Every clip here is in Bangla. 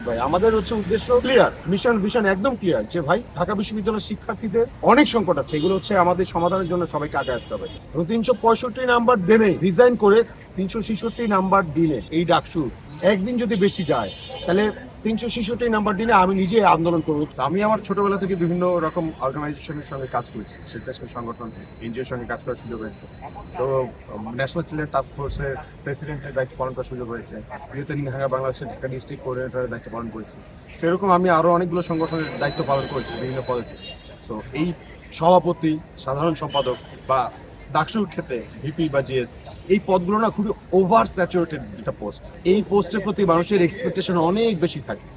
ভাই, আমাদের উদ্দেশ্য ক্লিয়ার, মিশন ভিশন একদম ক্লিয়ার যে ভাই ঢাকা বিশ্ববিদ্যালয়ের শিক্ষার্থীদের অনেক সংকট আছে, এগুলো আমাদের সমাধানের জন্য সবাইকে আগে আসতে হবে। এবং 365 নাম্বার দিনে রিজাইন করে 366 নাম্বার দিনে এই ডাকসু একদিন যদি বেশি যায়, তাহলে 366 নাম্বার দিনে আমি নিজে আন্দোলন করবো। আমি আমার ছোটবেলা থেকে বিভিন্ন রকম অর্গানাইজেশনের সঙ্গে কাজ করেছি, স্বেচ্ছাসেবী সংগঠন, এনজিওর সঙ্গে কাজ করার সুযোগ হয়েছে। তো ন্যাশনাল চিলড্রেন টাস্ক ফোর্সের প্রেসিডেন্টের দায়িত্ব পালন করার সুযোগ হয়েছে। বৃহত্তর ঢাকা বাংলাদেশের ঢাকা ডিস্ট্রিক্ট কোঅর্ডিনেটরের দায়িত্ব পালন করেছি। সেরকম আমি আরও অনেকগুলো সংগঠনের দায়িত্ব পালন করেছি বিভিন্ন পদে। তো এই সভাপতি, সাধারণ সম্পাদক বা ডাকসুর ক্ষেত্রে ভিপি বা জিএস, এই পদগুলো না খুবই ওভার স্যাচুরেটেড একটা পোস্ট। এই পোস্টের প্রতি মানুষের এক্সপেকটেশন অনেক বেশি থাকে,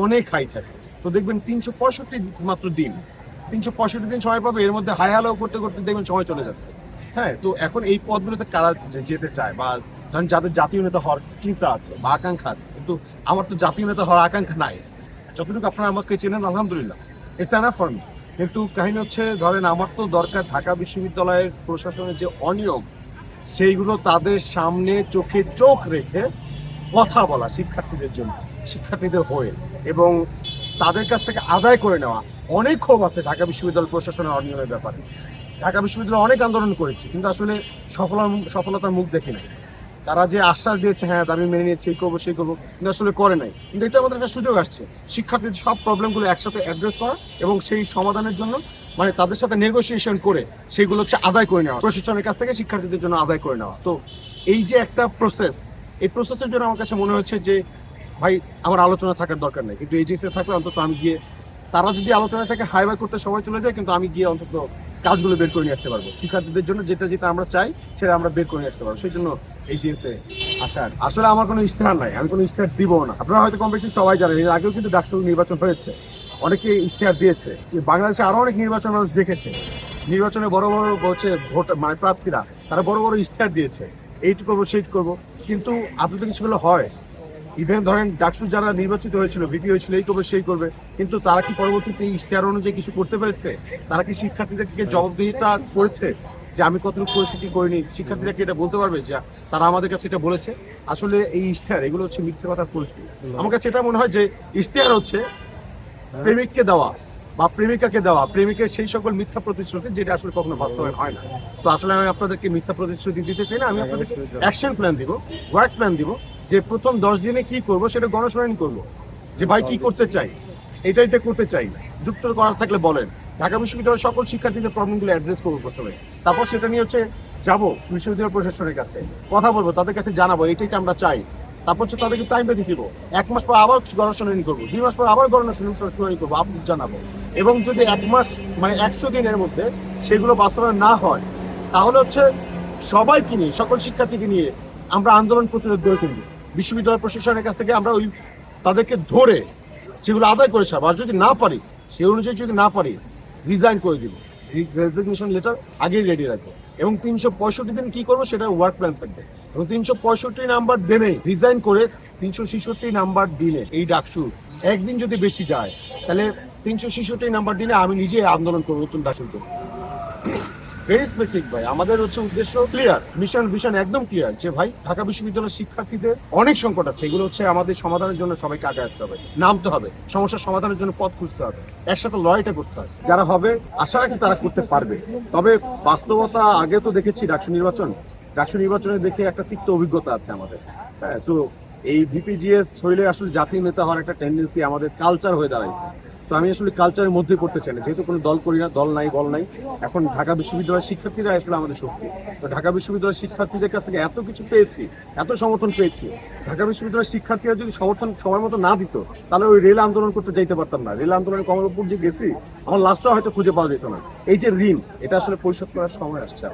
অনেক হাই থাকে। তো দেখবেন 365 মাত্র দিন, 365 দিন সময় পাবে, এর মধ্যে হাই হালাও করতে করতে দেখবেন সময় চলে যাচ্ছে। হ্যাঁ, তো এখন এই পদগুলোতে কারা যেতে চায় বা ধরেন যাদের জাতীয় নেতা হওয়ার চিন্তা আছে বা আকাঙ্ক্ষা আছে, কিন্তু আমার তো জাতীয় নেতা হওয়ার আকাঙ্ক্ষা নাই। যতটুকু আপনারা আমাকে চেনেন আলহামদুলিল্লাহ, ইটস এনাফ ফর মি। কিন্তু কাহিনী হচ্ছে, ধরেন আমার তো দরকার ঢাকা বিশ্ববিদ্যালয়ের প্রশাসনের যে অনিয়ম, সেইগুলো তাদের সামনে চোখে চোখ রেখে কথা বলা শিক্ষার্থীদের জন্য, শিক্ষার্থীদের হয়ে, এবং তাদের কাছ থেকে আদায় করে নেওয়া। অনেক ক্ষোভ আছে ঢাকা বিশ্ববিদ্যালয় প্রশাসনের অনিয়মের ব্যাপারে। ঢাকা বিশ্ববিদ্যালয় অনেক আন্দোলন করেছি, কিন্তু আসলে সফলতার মুখ দেখি নাই। তারা যে আশ্বাস দিয়েছে, হ্যাঁ দাবি মেনে নিয়েছে, এই করবো সেই করবো, কিন্তু আসলে করে নাই। কিন্তু এটা আমাদের একটা সুযোগ আসছে শিক্ষার্থীদের সব প্রবলেমগুলো একসাথে অ্যাড্রেস করা এবং সেই সমাধানের জন্য মানে তাদের সাথে নেগোসিয়েশন করে সেগুলো আদায় করে নেওয়া, প্রশাসনের কাছ থেকে শিক্ষার্থীদের জন্য আদায় করে নেওয়া। তো এই যে একটা প্রসেস, এই প্রসেসের জন্য আমার কাছে মনে হচ্ছে যে ভাই আমার আলোচনা থাকার দরকার নেই, কিন্তু এজেন্সিতে থাকলে অন্তত আমি গিয়ে, তারা যদি আলোচনা থেকে হাইবাই করতে সময় চলে যায়, কিন্তু আমি গিয়ে অন্তত কাজগুলো বের করে নিয়ে আসতে পারবো। শিক্ষার্থীদের জন্য যেটা যেটা আমরা চাই সেটা আমরা বের করে নিয়ে আসতে পারবো। সেই জন্য এজেন্সি আসার, আসলে আমার কোনো ইশতেহার নাই, আমি কোনো ইশতেহার দিব না। আপনারা হয়তো কম বেশি সবাই জানেন, এর আগেও কিন্তু ডাকসু নির্বাচন হয়েছে, অনেকে ইশতেহার দিয়েছে। বাংলাদেশে আরো অনেক নির্বাচন মানুষ দেখেছে, নির্বাচনে বড় বড় ভোট মানে প্রার্থীরা তারা বড় বড় ইশতেহার দিয়েছে, এইটু করবো সেইটু করবো, কিন্তু আদতে কিছুগুলো হয়। ইভেন ধরেন ডাকসু যারা নির্বাচিত হয়েছিল, ভিপি হয়েছিল, এই করবে সেই করবে, কিন্তু তারা কি পরবর্তীতে ইশতেহার অনুযায়ী কিছু করতে পেরেছে? তারা কি শিক্ষার্থীদেরকে জবাবদিহিতা করেছে যে আমি কতটুকু করেছি কি করিনি? শিক্ষার্থীরা কি এটা বলতে পারবে যে তারা আমাদের কাছে এটা বলেছে? আসলে এই ইশতেহার, এগুলো হচ্ছে মিথ্যে কথার পরিচয়। আমার কাছে এটা মনে হয় যে ইশতেহার হচ্ছে প্রেমিককে দেওয়া বা প্রেমিকাকে দেওয়া, প্রেমিকের সেই সকল মিথ্যা প্রতিশ্রুতি যেটা আসলে কখনো বাস্তবায়ন হয় না। তো আসলে আমি আপনাদেরকে মিথ্যা প্রতিশ্রুতি দিতে চাই না, আমি আপনাদেরকে অ্যাকশন প্ল্যান দিব, ওয়ার্ক প্ল্যান দিব, যে প্রথম 10 দিনে কি করব সেটা গণশুনানি করব, যে ভাই কি করতে চাই, এটা করতে চাই, যুক্ত করার থাকলে বলেন। ঢাকা বিশ্ববিদ্যালয়ের সকল শিক্ষার্থীদের প্রবলেমগুলো অ্যাড্রেস করবো প্রথমে, তারপর সেটা নিয়ে যাবো বিশ্ববিদ্যালয় প্রশাসনের কাছে, কথা বলবো, তাদের কাছে জানাবো এটাই আমরা চাই। তারপর তাদেরকে টাইম বেঁধে দিব, 1 মাস পর আবার গণশুনানি করবো, 2 মাস পর আবার গণশুনানি করবো, আপনি জানাবো। এবং যদি 1 মাস মানে 100 দিনের মধ্যে সেগুলো বাস্তবায়ন না হয়, তাহলে সবাইকে নিয়ে, সকল শিক্ষার্থীকে নিয়ে আমরা আন্দোলন প্রতিরোধ গড়ে তুলব। বিশ্ববিদ্যালয় প্রশাসনের কাছ থেকে আমরা তাদেরকে ধরে সেগুলো আদায় করে ছাড়বো। আর যদি না পারি, সেই অনুযায়ী যদি না পারি, রিজাইন করে দিব, রেজিগনেশন লেটার আগেই রেডি রাখবো। এবং 365 দিন কি করবো সেটা ওয়ার্ক প্ল্যান থাকবে। এবং 365 নাম্বার দিনে রিজাইন করে 366 নাম্বার দিনে এই ডাকসু একদিন যদি বেশি যায়, তাহলে 366 নাম্বার দিনে আমি নিজে আন্দোলন করবো নতুন ডাকসুর জন্য। ভেরি স্পেসিফিক ভাই, আমাদের উদ্দেশ্য ক্লিয়ার, মিশন ভিশন একদম ক্লিয়ার যে ভাই ঢাকা বিশ্ববিদ্যালয়ের শিক্ষার্থীদের অনেক সংকট আছে, এগুলো আমাদের সমাধানের জন্য সবাইকে আগে আসতে হবে, নামতে হবে, সমস্যার সমাধানের জন্য পথ খুঁজতে হবে, একসাথে লড়াইটা করতে হবে। যারা হবে আশা রাখি তারা করতে পারবে। তবে বাস্তবতা আগে তো দেখেছি ডাকসু নির্বাচনে দেখে একটা তিক্ত অভিজ্ঞতা আছে আমাদের। হ্যাঁ, তো এই ভিপিজিএস হইলে আসলে জাতীয় নেতা হওয়ার একটা টেন্ডেন্সি আমাদের কালচার হয়ে দাঁড়াইছে। তো আমি আসলে কালচারের মধ্যে করতে চাই না, যেহেতু কোনো দল করি না, দল নাই বল নাই। এখন ঢাকা বিশ্ববিদ্যালয়ের শিক্ষার্থীরা আসলে আমাদের শক্তি। তো ঢাকা বিশ্ববিদ্যালয়ের শিক্ষার্থীদের কাছ থেকে এত কিছু পেয়েছি, এত সমর্থন পেয়েছি। ঢাকা বিশ্ববিদ্যালয়ের শিক্ষার্থীরা যদি সমর্থন সময় মতো না দিত, তাহলে ওই রেল আন্দোলন করতে যাইতে পারতাম না। রেল আন্দোলনের কমলপুর যে গেছি, আমার লাস্টটা হয়তো খুঁজে পাওয়া যেত না। এই যে ঋণ, এটা আসলে পরিশোধ করার সময় আসছে।